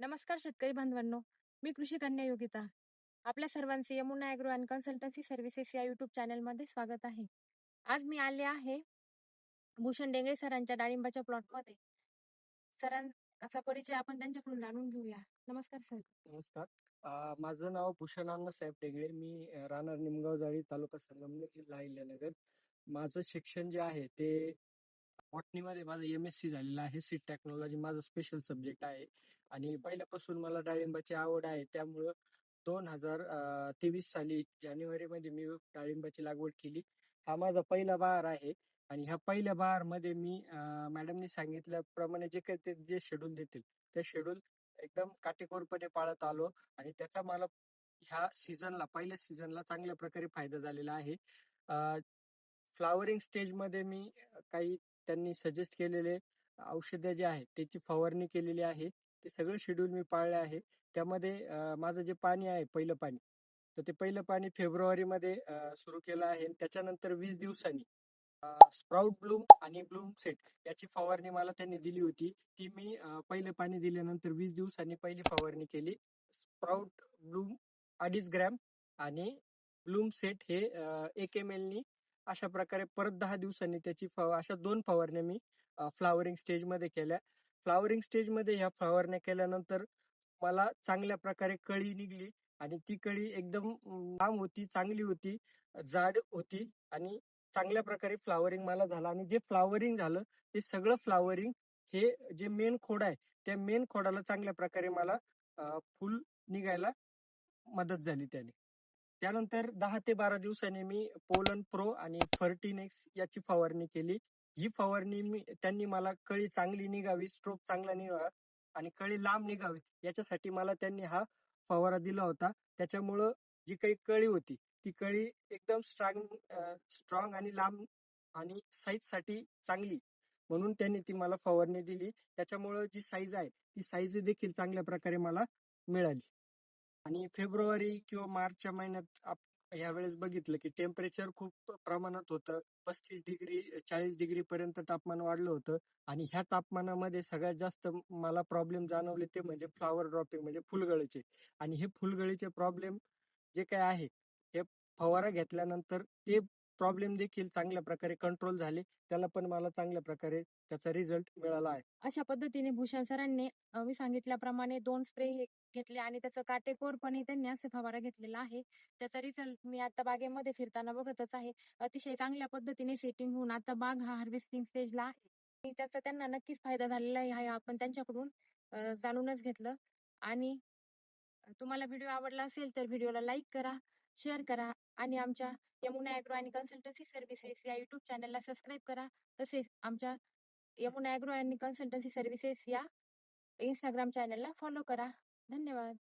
नमस्कार शेतकरी बांधवांनो, मी कृषी कन्या योगिता. आपल्या सर्वांचे Yamuna agro and consultancy services या युट्यूब चॅनलमध्ये स्वागत आहे. आज मी आले आहे भूषण डेंगळे सरांच्या डाळिंबाच्या प्लॉटमध्ये. सरांचा परिचय आपण त्यांच्याकडून जाणून घेऊया. नमस्कार सर. नमस्कार. माझं नाव भूषण अण्णासाहेब डेगळे. मी राहणार निमगाव जाळी, तालुका संगमनेर, जिल्हा अहिल्यानगर. माझं शिक्षण जे आहे ते बॉटनीमध्ये माझं MSc झालेलं आहे. सीड टेक्नॉलॉजी माझं स्पेशल सब्जेक्ट आहे आणि पहिल्यापासून मला डाळिंबाची आवड आहे. त्यामुळं 2023 साली जानेवारीमध्ये मी डाळिंबाची लागवड केली. हा माझा पहिला बहार आहे आणि ह्या पहिल्या बहारमध्ये मी मॅडमनी सांगितल्याप्रमाणे जे शेड्यूल देतील ते शेड्यूल एकदम काटेकोरपणे पाळत आलो आणि त्याचा मला ह्या सीझनला पहिल्या सीझनला चांगल्या प्रकारे फायदा झालेला आहे. फ्लावरिंग स्टेजमध्ये मी काही त्यांनी सजेस्ट केलेले औषधं जे आहेत त्याची फवारणी केलेली आहे. ते सगळं शेड्यूल मी पाळले आहे. त्यामध्ये माझं जे पाणी आहे पहिलं पाणी, तर ते पहिलं पाणी फेब्रुवारीमध्ये सुरू केलं आहे. त्याच्यानंतर 20 दिवसांनी स्प्राउट ब्लूम आणि ब्लूम सेट याची फवारणी मला त्यांनी दिली होती. ती मी पहिलं पाणी दिल्यानंतर 20 दिवसांनी पहिली फवारणी केली. स्प्राउट ब्लूम 2.5 ग्रॅम आणि ब्लूम सेट हे 1 ml नी अशा प्रकारे परत 10 दिवसांनी त्याची अशा 2 फवारण्या मी फ्लावरिंग स्टेजमध्ये केल्या. फ्लावरिंग स्टेजमध्ये ह्या फवारण्या केल्यानंतर मला चांगल्या प्रकारे कळी निघली आणि ती कळी एकदम लांब होती, चांगली होती, जाड होती आणि चांगल्या प्रकारे फ्लावरिंग मला झालं आणि जे फ्लावरिंग झालं ते सगळं फ्लावरिंग हे जे मेन खोड आहे त्या मेन खोडाला चांगल्या प्रकारे मला फुल निघायला मदत झाली त्याने. त्यानंतर 10 ते 12 दिवसांनी मी पोलन प्रो आणि फर्टिनेक्स याची फवारणी केली. ही फवारणी त्यांनी मला कळी चांगली निघावी, स्ट्रोक चांगला निघावा आणि कळी लांब निघावी याच्यासाठी मला त्यांनी हा फवारा दिला होता. त्याच्यामुळं जी काही कळी होती ती कळी एकदम स्ट्रॉंग आणि लांब आणि साईजसाठी चांगली म्हणून त्यांनी ती मला फवारणी दिली. त्याच्यामुळं जी साईज आहे ती साईज देखील चांगल्या प्रकारे मला मिळाली. आणि फेब्रुवारी किंवा मार्चच्या महिन्यात यावेळेस बघितलं की टेम्परेचर खूप प्रमाणात होतं. 35 डिग्री 40 डिग्री पर्यंत तापमान वाढलं होतं आणि ह्या तापमानामध्ये सगळ्यात जास्त मला प्रॉब्लेम जाणवले ते म्हणजे फ्लॉवर ड्रॉपिंग म्हणजे फुलगळीचे. आणि हे फुलगळीचे प्रॉब्लेम जे काय आहे हे फवारा घेतल्यानंतर ते प्रॉब्लेम देखील चांगल्या प्रकारे कंट्रोल झाले. त्याला पण मला चांगल्या प्रकारे त्याचा रिझल्ट मिळाला आहे. अशा पद्धतीने भूषण सरांनी मी सांगितल्याप्रमाणे 2 स्प्रे घेतले आणि त्याचं काटेकोरपणे त्यांनी असे फवारा घेतलेला आहे. त्याचा रिझल्ट मी आता बागेमध्ये फिरताना बघतच आहे. अतिशय चांगल्या पद्धतीने सेटिंग होऊन आता बाग हा हार्वेस्टिंग स्टेजला आहे. आणि त्याचा त्यांना नक्कीच फायदा झालेला आहे. आपण त्यांच्याकडून जाणूनच घेतलं. आणि तुम्हाला व्हिडिओ आवडला असेल तर व्हिडिओला लाईक करा, शेअर करा आणि आमच्या यमुना ॲग्रो आणि कन्सल्टन्सी सर्व्हिसेस या युट्यूब चॅनलला सबस्क्राईब करा. तसेच आमच्या यमुना ॲग्रो आणि कन्सल्टन्सी सर्व्हिसेस या Instagram चॅनलला फॉलो करा. धन्यवाद.